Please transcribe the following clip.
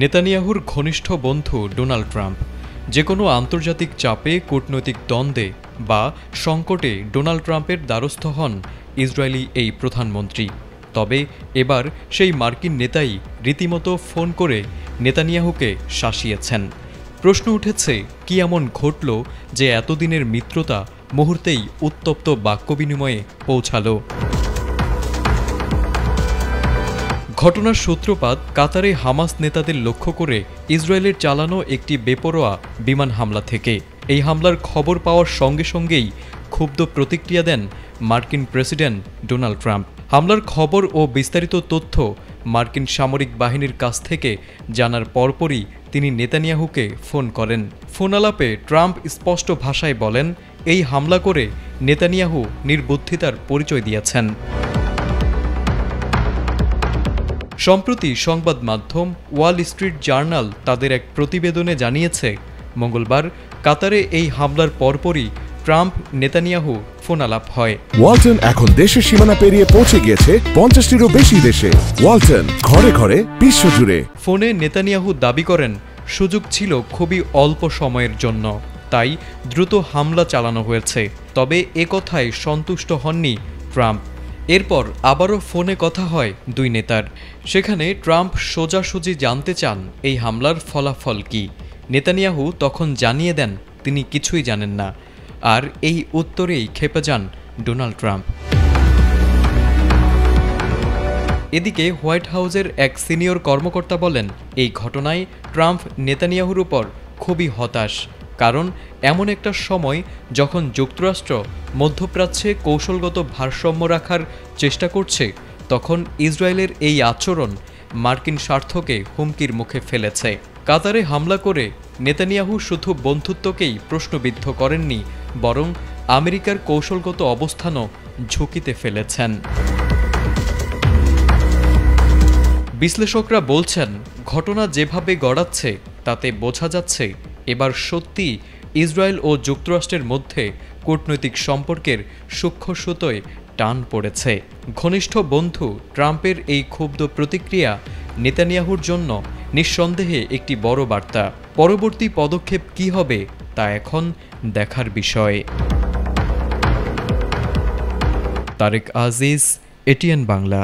নেতানিয়াহুর ঘনিষ্ঠ বন্ধু ডোনাল্ড ট্রাম্প যে কোনো আন্তর্জাতিক চাপে কূটনৈতিক দ্বন্দ্বে বা সংকটে ডোনাল্ড ট্রাম্পের দ্বারস্থ হন ইসরায়েলি এই প্রধানমন্ত্রী। তবে এবার সেই মার্কিন নেতাই রীতিমতো ফোন করে নেতানিয়াহুকে শাসিয়েছেন। প্রশ্ন উঠেছে, কি এমন ঘটল যে এতদিনের মিত্রতা মুহূর্তেই উত্তপ্ত বাক্যবিনিময়ে পৌঁছালো? ঘটনার সূত্রপাত কাতারে হামাস নেতাদের লক্ষ্য করে ইসরায়েলের চালানো একটি বেপরোয়া বিমান হামলা থেকে। এই হামলার খবর পাওয়ার সঙ্গে সঙ্গেই ক্ষুব্ধ প্রতিক্রিয়া দেন মার্কিন প্রেসিডেন্ট ডোনাল্ড ট্রাম্প। হামলার খবর ও বিস্তারিত তথ্য মার্কিন সামরিক বাহিনীর কাছ থেকে জানার পরপরই তিনি নেতানিয়াহুকে ফোন করেন। ফোন আলাপে ট্রাম্প স্পষ্ট ভাষায় বলেন, এই হামলা করে নেতানিয়াহু নির্বুদ্ধিতার পরিচয় দিয়েছেন। সম্প্রতি সংবাদ মাধ্যম ওয়াল স্ট্রিট জার্নাল তাদের এক প্রতিবেদনে জানিয়েছে, মঙ্গলবার কাতারে এই হামলার পরপরই ট্রাম্প নেতানিয়াহু ফোনালাপ হয়। ওয়ালটন এখন দেশের সীমানা পেরিয়ে পৌঁছে গিয়েছে 50টিরও বেশি দেশে। ওয়ালটন, ঘরে ঘরে বিশ্বজুড়ে। ফোনে নেতানিয়াহু দাবি করেন, সুযোগ ছিল খুবই অল্প সময়ের জন্য, তাই দ্রুত হামলা চালানো হয়েছে। তবে একথায় সন্তুষ্ট হননি ট্রাম্প। এরপর আবারও ফোনে কথা হয় দুই নেতার। সেখানে ট্রাম্প সোজাসুজি জানতে চান এই হামলার ফলাফল কি। নেতানিয়াহু তখন জানিয়ে দেন তিনি কিছুই জানেন না। আর এই উত্তরেই ক্ষেপে যান ডোনাল্ড ট্রাম্প। এদিকে হোয়াইট হাউসের এক সিনিয়র কর্মকর্তা বলেন, এই ঘটনায় ট্রাম্প নেতানিয়াহুর উপর খুবই হতাশ। কারণ এমন একটা সময় যখন যুক্তরাষ্ট্র মধ্যপ্রাচ্যে কৌশলগত ভারসাম্য রাখার চেষ্টা করছে, তখন ইসরায়েলের এই আচরণ মার্কিন স্বার্থকে হুমকির মুখে ফেলেছে। কাতারে হামলা করে নেতানিয়াহু শুধু বন্ধুত্বকেই প্রশ্নবিদ্ধ করেননি, বরং আমেরিকার কৌশলগত অবস্থানও ঝুঁকিতে ফেলেছেন। বিশ্লেষকরা বলছেন, ঘটনা যেভাবে গড়াচ্ছে তাতে বোঝা যাচ্ছে এবার সত্যি ইসরায়েল ও যুক্তরাষ্ট্রের মধ্যে কূটনৈতিক সম্পর্কের সূক্ষ্ম সুতোয় টান পড়েছে। ঘনিষ্ঠ বন্ধু ট্রাম্পের এই ক্ষুব্ধ প্রতিক্রিয়া নেতানিয়াহুর জন্য নিঃসন্দেহে একটি বড় বার্তা। পরবর্তী পদক্ষেপ কী হবে তা এখন দেখার বিষয়। তারেক আজিজ, এটিএন বাংলা।